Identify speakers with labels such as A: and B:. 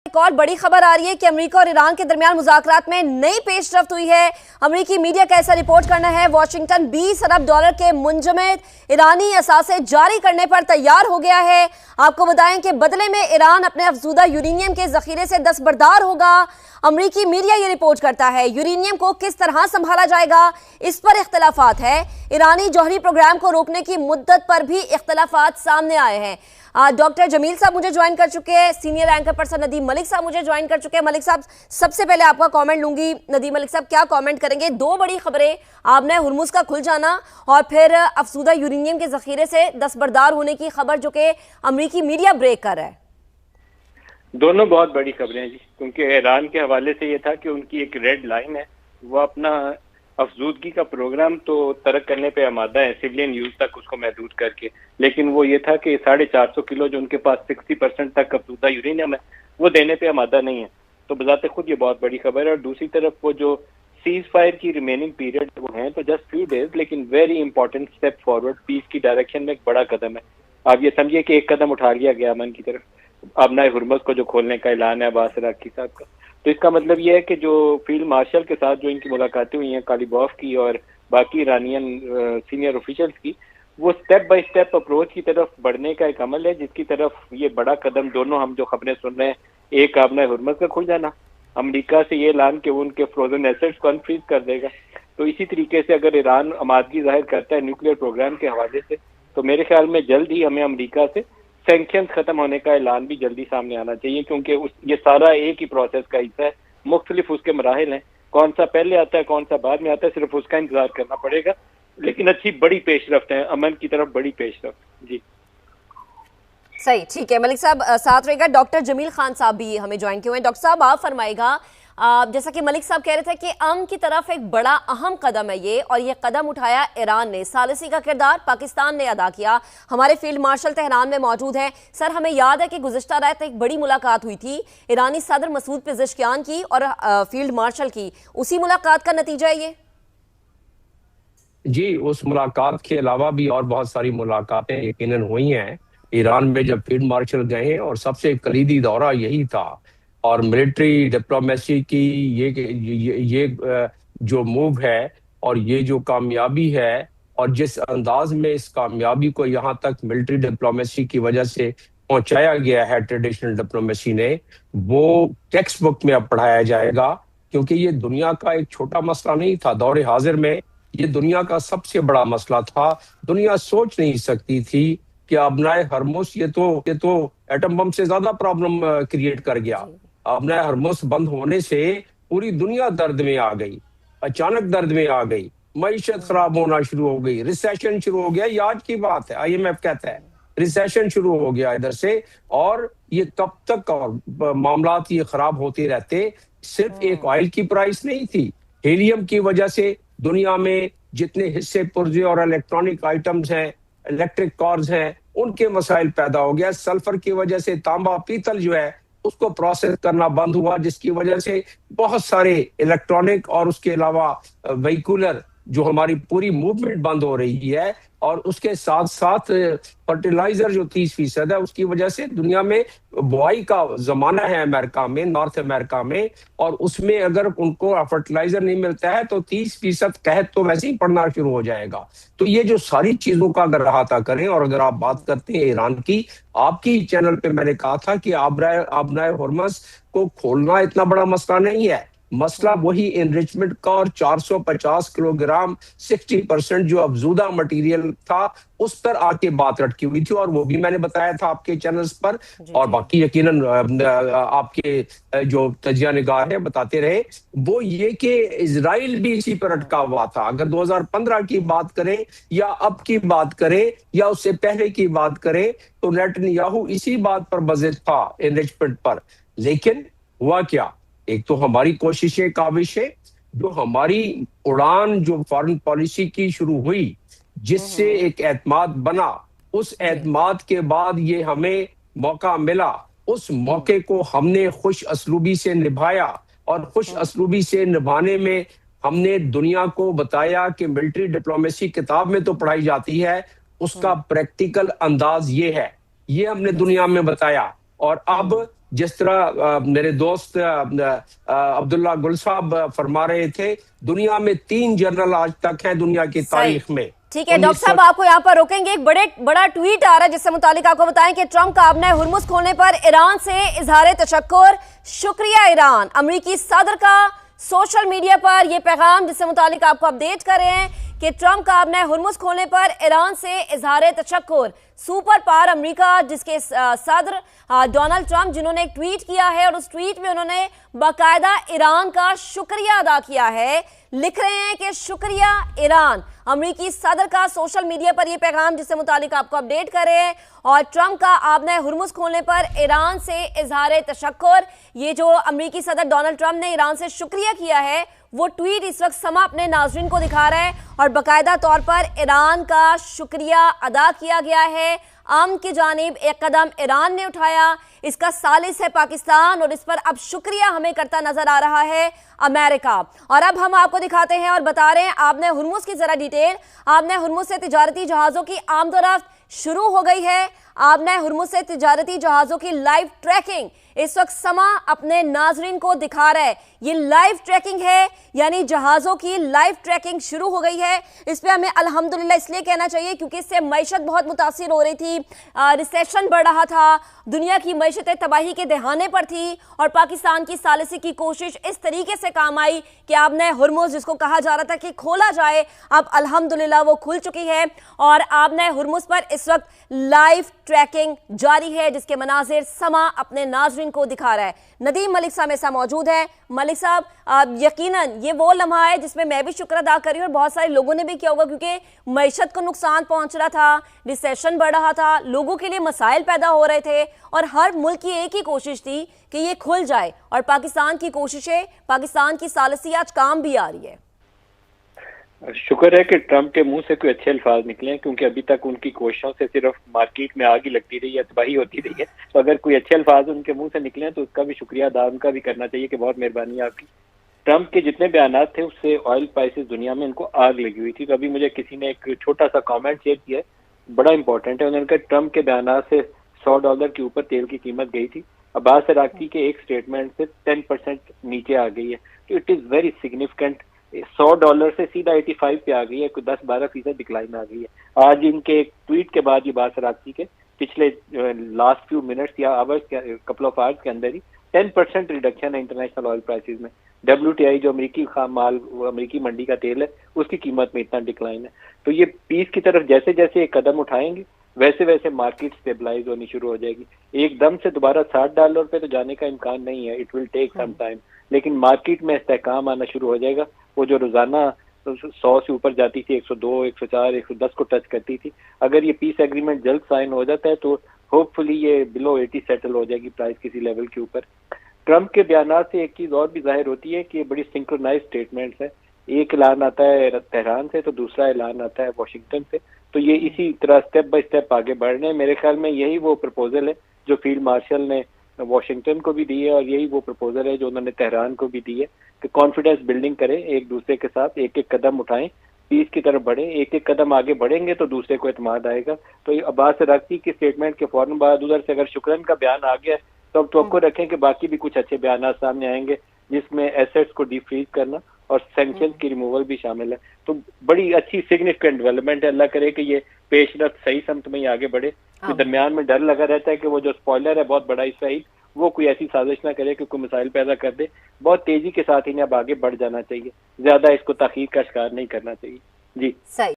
A: एक और बड़ी खबर आ रही है कि अमेरिका और ईरान के दरमियान मुज़ाकरात में नई पेशरफ्त हुई है। अमेरिकी मीडिया का ऐसा रिपोर्ट करना है वाशिंगटन 20 अरब डॉलर के मुंजमद ईरानी असासे जारी करने पर तैयार हो गया है। आपको बताएं कि बदले में ईरान अपने अफजूदा यूरेनियम के जखीरे से दस्तबरदार होगा। अमेरिकी मीडिया ये रिपोर्ट करता है यूरेनियम को किस तरह संभाला जाएगा, इस पर इख्तलाफात है। ईरानी जौहरी प्रोग्राम को रोकने की मुद्दत पर भी इख्तलाफात सामने आए हैं। डॉक्टर जमील साहब मुझे ज्वाइन कर चुके हैं, senior anchor person Nadeem Malik साहब मुझे ज्वाइन कर चुके हैं। मलिक साहब, सबसे पहले आपका कमेंट लूंगी। नदीम मलिक साहब, क्या कमेंट करेंगे? दो बड़ी खबरें, आपने हुर्मुज का खुल जाना और फिर अफसूदा यूरेनियम के जखीरे से दस्तबरदार होने की खबर जो कि अमेरिकी मीडिया ब्रेक कर रहा है।
B: दोनों बहुत बड़ी खबरें हैं जी, क्योंकि ईरान के हवाले से ये था कि उनकी एक रेड लाइन है, वो अपना अफजूदगी का प्रोग्राम तो तरक करने पे आमादा है, सिविलियन यूज तक उसको महदूद करके, लेकिन वो ये था कि 450 किलो जो उनके पास 60% तक अफजूदा यूरेनियम है वो देने पे आमादा नहीं है। तो बजाते खुद ये बहुत बड़ी खबर है। और दूसरी तरफ वो जो सीज फायर की रिमेनिंग पीरियड वो है तो जस्ट फ्यू डेज, लेकिन very important step forward peace की डायरेक्शन में एक बड़ा कदम है। आप ये समझिए कि एक कदम उठा लिया गया अमन की तरफ, अब हुर्मुज को जो खोलने का ऐलान है अब्बास अराक्ची साहब का। तो इसका मतलब यह है कि जो फील्ड मार्शल के साथ जो इनकी मुलाकातें हुई हैं कालीबॉफ की और बाकी ईरानियन सीनियर ऑफिशियल्स की, वो स्टेप बाय स्टेप अप्रोच की तरफ बढ़ने का एक अमल है, जिसकी तरफ ये बड़ा कदम दोनों हम जो खबरें सुन रहे हैं, एक आपने हुर्मुज का खुल जाना, अमेरिका से ये ऐलान कि वो उनके फ्रोजन एसेट्स को अनफ्रीज कर देगा। तो इसी तरीके से अगर ईरान आमादगी जाहिर करता है न्यूक्लियर प्रोग्राम के हवाले से, तो मेरे ख्याल में जल्द ही हमें अमेरिका से सैंक्शन खत्म होने का ऐलान भी जल्दी सामने आना चाहिए, क्योंकि ये सारा एक ही प्रोसेस का हिस्सा है, मुख्तलिफ उसके मराहिल हैं, कौन सा पहले आता है कौन सा बाद में आता है, सिर्फ उसका इंतजार करना पड़ेगा। लेकिन अच्छी बड़ी पेशरफ्त है, अमन की तरफ बड़ी पेशरफ्त। जी
A: सही, ठीक है मलिक साहब साथ रहेगा। डॉक्टर जमील खान साहब भी हमें ज्वाइन किए हुए हैं। डॉक्टर साहब आप फरमाएगा, जैसा कि मलिक साहब कह रहे थे कि अमन की तरफ एक बड़ा अहम कदम है ये, और ये कदम उठाया ईरान ने। सालिसी का किरदार पाकिस्तान ने अदा किया। हमारे फील्ड मार्शल तेहरान में मौजूद हैं। सर, हमें याद है कि गुज़िश्ता रात एक बड़ी मुलाकात हुई थी ईरानी सदर मसूद पेज़ेश्कियान की और फील्ड मार्शल की, उसी मुलाकात का नतीजा है ये?
C: जी, उस मुलाकात के अलावा भी और बहुत सारी मुलाकातें यकीनन हुई हैं। ईरान में जब फील्ड मार्शल गए और सबसे कलीदी दौरा यही था, और मिलिट्री डिप्लोमेसी की ये जो मूव है और ये जो कामयाबी है, और जिस अंदाज में इस कामयाबी को यहाँ तक मिलिट्री डिप्लोमेसी की वजह से पहुंचाया गया है ट्रेडिशनल डिप्लोमेसी ने, वो टेक्स्ट बुक में अब पढ़ाया जाएगा, क्योंकि ये दुनिया का एक छोटा मसला नहीं था। दौरे हाजिर में ये दुनिया का सबसे बड़ा मसला था। दुनिया सोच नहीं सकती थी कि अबनाए हरमुज ये तो एटम बम से ज्यादा प्रॉब्लम क्रिएट कर गया। अबनाए हरमुज बंद होने से पूरी दुनिया दर्द में आ गई, अचानक दर्द में आ गई, मईशत खराब होना शुरू हो गई, रिसेशन शुरू हो गया। ये आज की बात है, IMF कहता है रिसेशन शुरू हो गया इधर से। और ये कब तक और मामलात ये खराब होते रहते। सिर्फ एक ऑयल की प्राइस नहीं थी, हीलियम की वजह से दुनिया में जितने हिस्से पुर्जे और इलेक्ट्रॉनिक आइटम्स हैं, इलेक्ट्रिक कार्स हैं, उनके मसाइल पैदा हो गया। सल्फर की वजह से तांबा पीतल जो है उसको प्रोसेस करना बंद हुआ, जिसकी वजह से बहुत सारे इलेक्ट्रॉनिक और उसके अलावा व्हीकुलर जो हमारी पूरी मूवमेंट बंद हो रही है। और उसके साथ साथ फर्टिलाइजर जो 30% है, उसकी वजह से दुनिया में बुआई का जमाना है अमेरिका में, नॉर्थ अमेरिका में, और उसमें अगर उनको फर्टिलाइजर नहीं मिलता है तो 30% कहत तो वैसे ही पड़ना शुरू हो जाएगा। तो ये जो सारी चीजों का अगर अहाता करें, और अगर आप बात करते हैं ईरान की, आपकी चैनल पे मैंने कहा था कि आबनाए हुर्मुज को खोलना इतना बड़ा मसला नहीं है। मसला वही एनरिचमेंट का और 450 किलोग्राम 60% जो अफजूदा मटेरियल था उस पर आके बात अटकी हुई थी, और वो भी मैंने बताया था आपके चैनल्स पर। और बाकी यकीनन आपके जो तजिया निगाह है बताते रहे, वो ये कि इजराइल भी इसी पर अटका हुआ था। अगर 2015 की बात करें या अब की बात करें या उससे पहले की बात करें, तो नेतन्याहू इसी बात पर बज़िद था एनरिचमेंट पर। लेकिन हुआ क्या, एक तो हमारी कोशिशें काबिशें, जो हमारी उड़ान जो फॉरेन पॉलिसी की शुरू हुई, जिससे एक एतमाद बना, उस एतमाद के बाद ये हमें मौका मिला, उस मौके को हमने खुश असलूबी से निभाया। और खुश असलूबी से निभाने में हमने दुनिया को बताया कि मिलिट्री डिप्लोमेसी किताब में तो पढ़ाई जाती है, उसका प्रैक्टिकल अंदाज ये है, ये हमने दुनिया में बताया। और अब जिस तरह मेरे दोस्त अब्दुल्ला गुल साहब फरमा रहे थे, दुनिया में 3 जनरल आज तक हैं दुनिया की तारीख में।
A: ठीक है डॉक्टर साहब, आपको यहाँ पर रोकेंगे। एक बड़ा ट्वीट आ रहा है जिससे मुतालिक आपको बताएं कि ट्रंप का आबना हुर्मुज खोलने पर ईरान से इजहार तशक्कुर, शुक्रिया ईरान। अमरीकी सदर का सोशल मीडिया पर यह पैगाम, जिससे मुतालिक आपको अपडेट कर रहे हैं कि ट्रंप का आबना हुर्मुज खोलने पर ईरान से इजहार तशक्कुर। सुपर पावर अमेरिका, जिसके सदर डोनाल्ड ट्रंप, जिन्होंने एक ट्वीट किया है और उस ट्वीट में उन्होंने बाकायदा ईरान का शुक्रिया अदा किया है। लिख रहे हैं कि शुक्रिया ईरान। अमेरिकी सदर का सोशल मीडिया पर यह पैगाम, जिससे मुतालिक आपको अपडेट कर रहे हैं। और ट्रंप का आबना हुर्मुज खोलने पर ईरान से इजहार तशक्कुर, ये जो अमेरिकी सदर डोनाल्ड ट्रंप ने ईरान से शुक्रिया किया है, वो ट्वीट इस वक्त समा अपने नाज़रीन को दिखा रहा है और बाकायदा तौर पर ईरान का शुक्रिया अदा किया गया है। अमन की जानिब एक कदम ईरान ने उठाया, इसका सालिस है पाकिस्तान और इस पर अब शुक्रिया हमें करता नजर आ रहा है अमेरिका। और अब हम आपको दिखाते हैं और बता रहे हैं आबना हुर्मुज की जरा डिटेल। आबना हुर्मुज से तिजारती जहाज़ों की आमदोरफ्त शुरू हो गई है। आबना हुर्मुज से तिजारती जहाज़ों की लाइव ट्रैकिंग इस वक्त समा अपने नाजरीन को दिखा रहा है। ये लाइव ट्रैकिंग है, यानी जहाज़ों की लाइव ट्रैकिंग शुरू हो गई है। इस पे हमें अल्हम्दुलिल्लाह इसलिए कहना चाहिए क्योंकि इससे मईशत बहुत मुतासिर हो रही थी, रिसेशन बढ़ रहा था, दुनिया की मईशतें तबाही के दहाने पर थी और पाकिस्तान की सालिसी की कोशिश इस तरीके से काम आई कि आबना हुर्मुज, जिसको कहा जा रहा था कि खोला जाए, अब अल्हम्दुलिल्लाह वो खुल चुकी है और आबना हुर्मुज पर इस वक्त लाइव ट्रैकिंग जारी है, जिसके मनाजिर समा अपने नाजरीन को दिखा रहा है। नदीम मलिक साहब मेरे साथ मौजूद है। मलिक साहब, यकीनन ये वो लम्हा है जिसमें मैं भी शुक्र अदा कर रही हूँ और बहुत सारे लोगों ने भी किया होगा, क्योंकि मईशत को नुकसान पहुंच रहा था, रिसेशन बढ़ रहा था, लोगों के लिए मसाइल पैदा हो रहे थे और हर मुल्क की एक ही कोशिश थी कि ये खुल जाए और पाकिस्तान की कोशिशें, पाकिस्तान की सालिसी आज काम भी आ रही है।
B: शुक्र है कि ट्रंप के मुंह से कोई अच्छे अल्फाज निकले हैं, क्योंकि अभी तक उनकी कोशिशों से सिर्फ मार्केट में आग ही लगती रही है, तबाही होती रही है। तो अगर कोई अच्छे अल्फाज उनके मुंह से निकले हैं तो उसका भी शुक्रिया अदा उनका भी करना चाहिए कि बहुत मेहरबानी है आपकी। ट्रंप के जितने बयान थे उससे ऑयल प्राइसेस दुनिया में इनको आग लगी हुई थी। तो अभी मुझे किसी ने एक छोटा सा कॉमेंट शेयर किया है, बड़ा इंपॉर्टेंट है। उन्होंने कहा ट्रंप के बयान से $100 के ऊपर तेल की कीमत गई थी, अब्बास अराक्ची के एक स्टेटमेंट से 10% नीचे आ गई है। तो इट इज़ वेरी सिग्निफिकेंट। $100 से सीधा 85 पे आ गई है, कोई 10-12% डिक्लाइन आ गई है। आज इनके एक ट्वीट के बाद ये बात अराक्ची के पिछले लास्ट फ्यू मिनट्स या आवर्स के कपल ऑफ आवर्स के अंदर ही 10% रिडक्शन है इंटरनेशनल ऑयल प्राइसेस में। WTI जो अमेरिकी खाम माल, अमेरिकी मंडी का तेल है, उसकी कीमत में इतना डिक्लाइन है। तो ये पीस की तरफ जैसे जैसे एक कदम उठाएंगे वैसे वैसे मार्केट स्टेबलाइज होनी शुरू हो जाएगी। एकदम से दोबारा $60 पे तो जाने का इम्कान नहीं है, it will take some time, लेकिन मार्केट में इस्तेहकाम आना शुरू हो जाएगा। वो जो रोजाना 100 से ऊपर जाती थी, 102, 104, 110 को टच करती थी, अगर ये पीस एग्रीमेंट जल्द साइन हो जाता है तो होपफुली ये बिलो 80 सेटल हो जाएगी प्राइस किसी लेवल के ऊपर। ट्रंप के बयान से एक चीज और भी जाहिर होती है कि ये बड़ी सिंक्रोनाइज स्टेटमेंट्स है। एक ऐलान आता है तेहरान से तो दूसरा ऐलान आता है वाशिंगटन से, तो ये इसी तरह स्टेप बाय स्टेप आगे बढ़ रहे हैं। मेरे ख्याल में यही वो प्रपोजल है जो फील्ड मार्शल ने वाशिंगटन को भी दी है और यही वो प्रपोजल है जो उन्होंने तेहरान को भी दी है कि कॉन्फिडेंस बिल्डिंग करें एक दूसरे के साथ, एक एक कदम उठाएं, पीस की तरफ बढ़ें, एक एक कदम आगे बढ़ेंगे तो दूसरे को एतमाद आएगा। तो ये अब्बास अराक्ची की स्टेटमेंट के फौरन बाद उधर से अगर शुक्रन का बयान आ गया तो अब तवक्को रखें कि बाकी भी कुछ अच्छे बयान सामने आएंगे, जिसमें एसेट्स को डीफ्रीज करना और सैंक्शन की रिमूवल भी शामिल है। तो बड़ी अच्छी सिग्निफिकेंट डेवलपमेंट है। अल्लाह करे कि ये पेशरफ्त सही समत में ही आगे बढ़े। तो दरमियान में डर लगा रहता है कि वो जो स्पॉइलर है बहुत बड़ा इसराइल, वो कोई ऐसी साजिश ना करे कि कोई मिसाइल पैदा कर दे। बहुत तेजी के साथ इन्हें अब आगे बढ़ जाना चाहिए, ज्यादा इसको ताखीर का शिकार नहीं करना चाहिए। जी
A: सही।